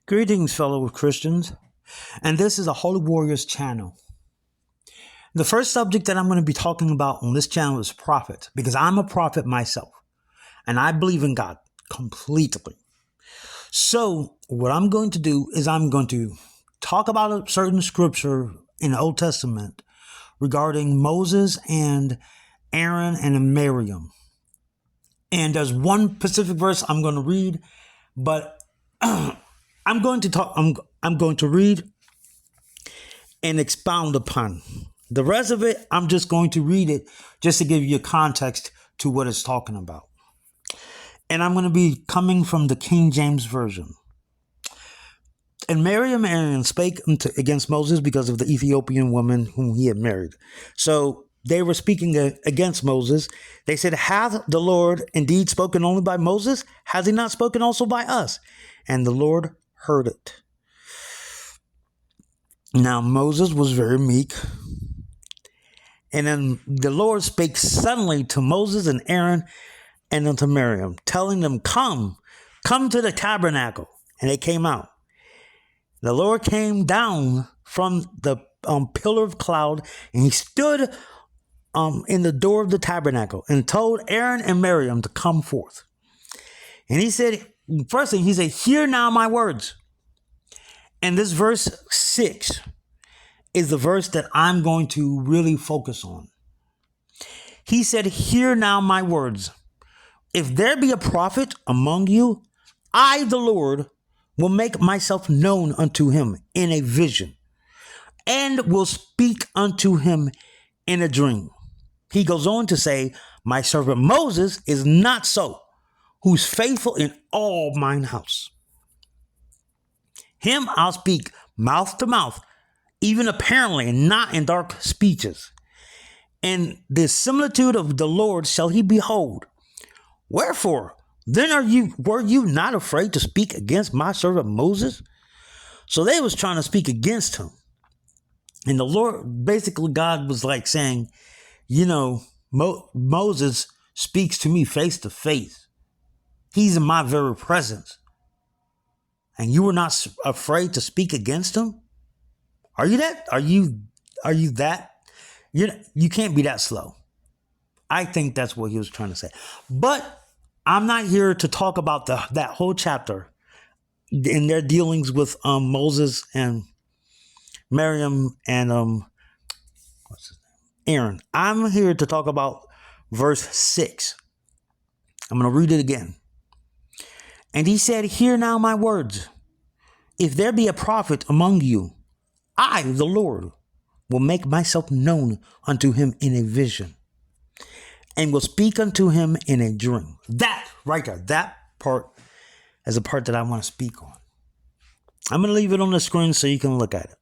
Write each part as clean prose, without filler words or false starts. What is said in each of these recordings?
Greetings, fellow Christians, and this is a Holy Warriors channel. The first subject that I'm going to be talking about on this channel is prophet, because I'm a prophet myself, and I believe in God completely. So what I'm going to do is I'm going to talk about a certain scripture in the Old Testament regarding Moses and Aaron and Miriam. And there's one specific verse I'm going to read, but I'm going to read and expound upon. The rest of it, I'm just going to read it just to give you context to what it's talking about. And I'm going to be coming from the King James Version. And Miriam and Aaron spake against Moses because of the Ethiopian woman whom he had married. So they were speaking against Moses. They said, hath the Lord indeed spoken only by Moses? Has he not spoken also by us? And the Lord heard it. Now Moses was very meek. And then the Lord spake suddenly to Moses and Aaron and unto Miriam, telling them, come to the tabernacle. And they came out. The Lord came down from the pillar of cloud, and he stood in the door of the tabernacle and told Aaron and Miriam to come forth. And he said, first thing, he said, hear now my words. And this verse 6 is the verse that I'm going to really focus on. He said, hear now my words. If there be a prophet among you, I, the Lord, will make myself known unto him in a vision, and will speak unto him in a dream. He goes on to say, my servant Moses is not so, who's faithful in all mine house. Him I'll speak mouth to mouth, even apparently, and not in dark speeches. And the similitude of the Lord shall he behold. Wherefore, then were you not afraid to speak against my servant Moses? So they was trying to speak against him. And the Lord, basically God was like saying, Moses speaks to me face to face. He's in my very presence. And you were not afraid to speak against him? Are you that? Are you that? You can't be that slow. I think that's what he was trying to say. But I'm not here to talk about that whole chapter in their dealings with Moses and Miriam and Aaron. I'm here to talk about verse 6. I'm going to read it again. And he said, hear now my words. If there be a prophet among you, I, the Lord, will make myself known unto him in a vision, and will speak unto him in a dream. That right there, that part is a part that I want to speak on. I'm going to leave it on the screen so you can look at it.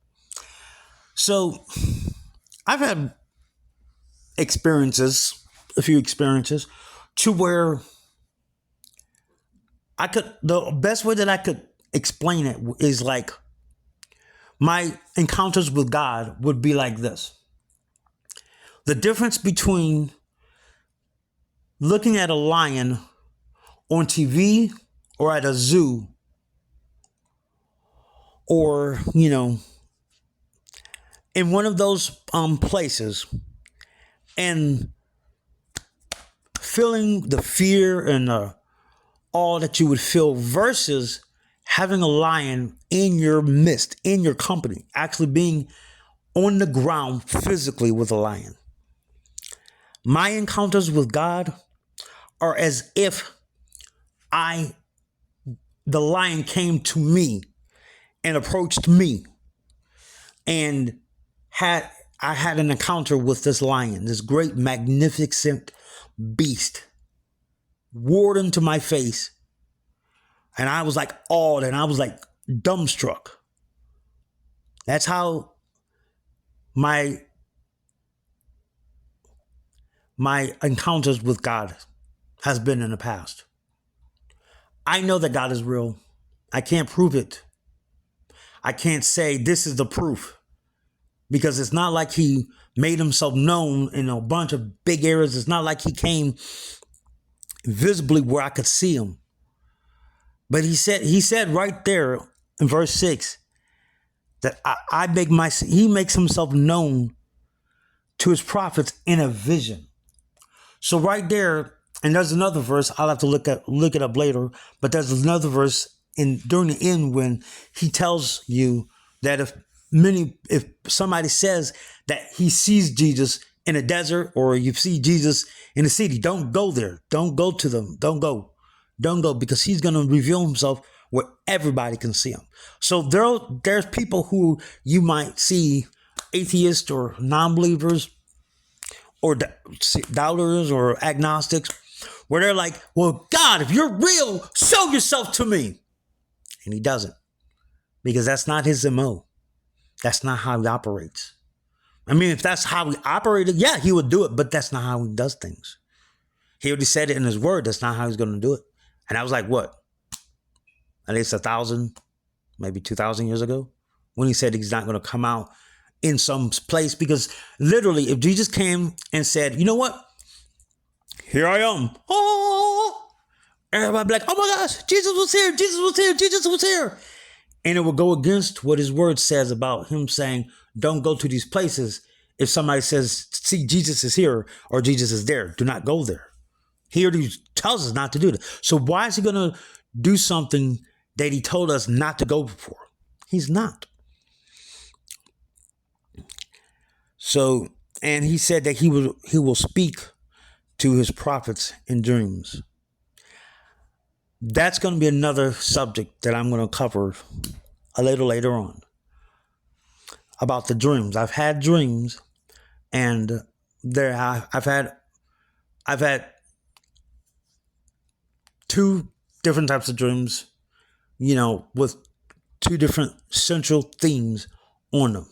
So I've had a few experiences to where the best way that I could explain it is like my encounters with God would be like this. The difference between looking at a lion on TV or at a zoo or, in one of those places and feeling the fear and all that you would feel versus having a lion in your midst, in your company, actually being on the ground physically with a lion. My encounters with God are as if the lion came to me and approached me and I had an encounter with this lion, this great, magnificent beast, roared into my face. And I was like awed and I was like dumbstruck. That's how my encounters with God has been in the past. I know that God is real. I can't prove it. I can't say this is the proof, because it's not like he made himself known in a bunch of big areas. It's not like he came visibly where I could see him. But he said right there in verse 6 that he makes himself known to his prophets in a vision. So right there, and there's another verse, I'll have to look it up later, but there's another verse during the end when he tells you that if somebody says that he sees Jesus in a desert or you see Jesus in a city, don't go there. Don't go to them. Don't go, because he's going to reveal himself where everybody can see him. So there's people who you might see, atheists or non-believers or doubters or agnostics, where they're like, well, God, if you're real, show yourself to me. And he doesn't, because that's not his MO. That's not how he operates. I mean, if that's how he operated, yeah, he would do it, but that's not how he does things. He already said it in his word. That's not how he's going to do it. And I was like, what? At least 1,000, maybe 2,000 years ago, when he said he's not going to come out in some place. Because literally, if Jesus came and said, you know what? Here I am. Oh, everybody be like, oh my gosh, Jesus was here. Jesus was here. Jesus was here. And it will go against what his word says about him saying, don't go to these places. If somebody says, see, Jesus is here or Jesus is there, do not go there. He already tells us not to do that. So why is he going to do something that he told us not to go for? He's not. So, and he said that he will speak to his prophets in dreams. That's going to be another subject that I'm going to cover a little later on about the dreams. I've had dreams, and I've had two different types of dreams, with two different central themes on them.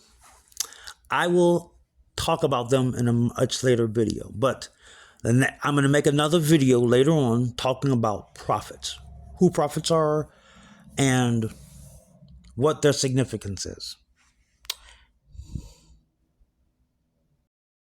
I will talk about them in a much later video, but I'm going to make another video later on talking about prophets, who prophets are, and what their significance is.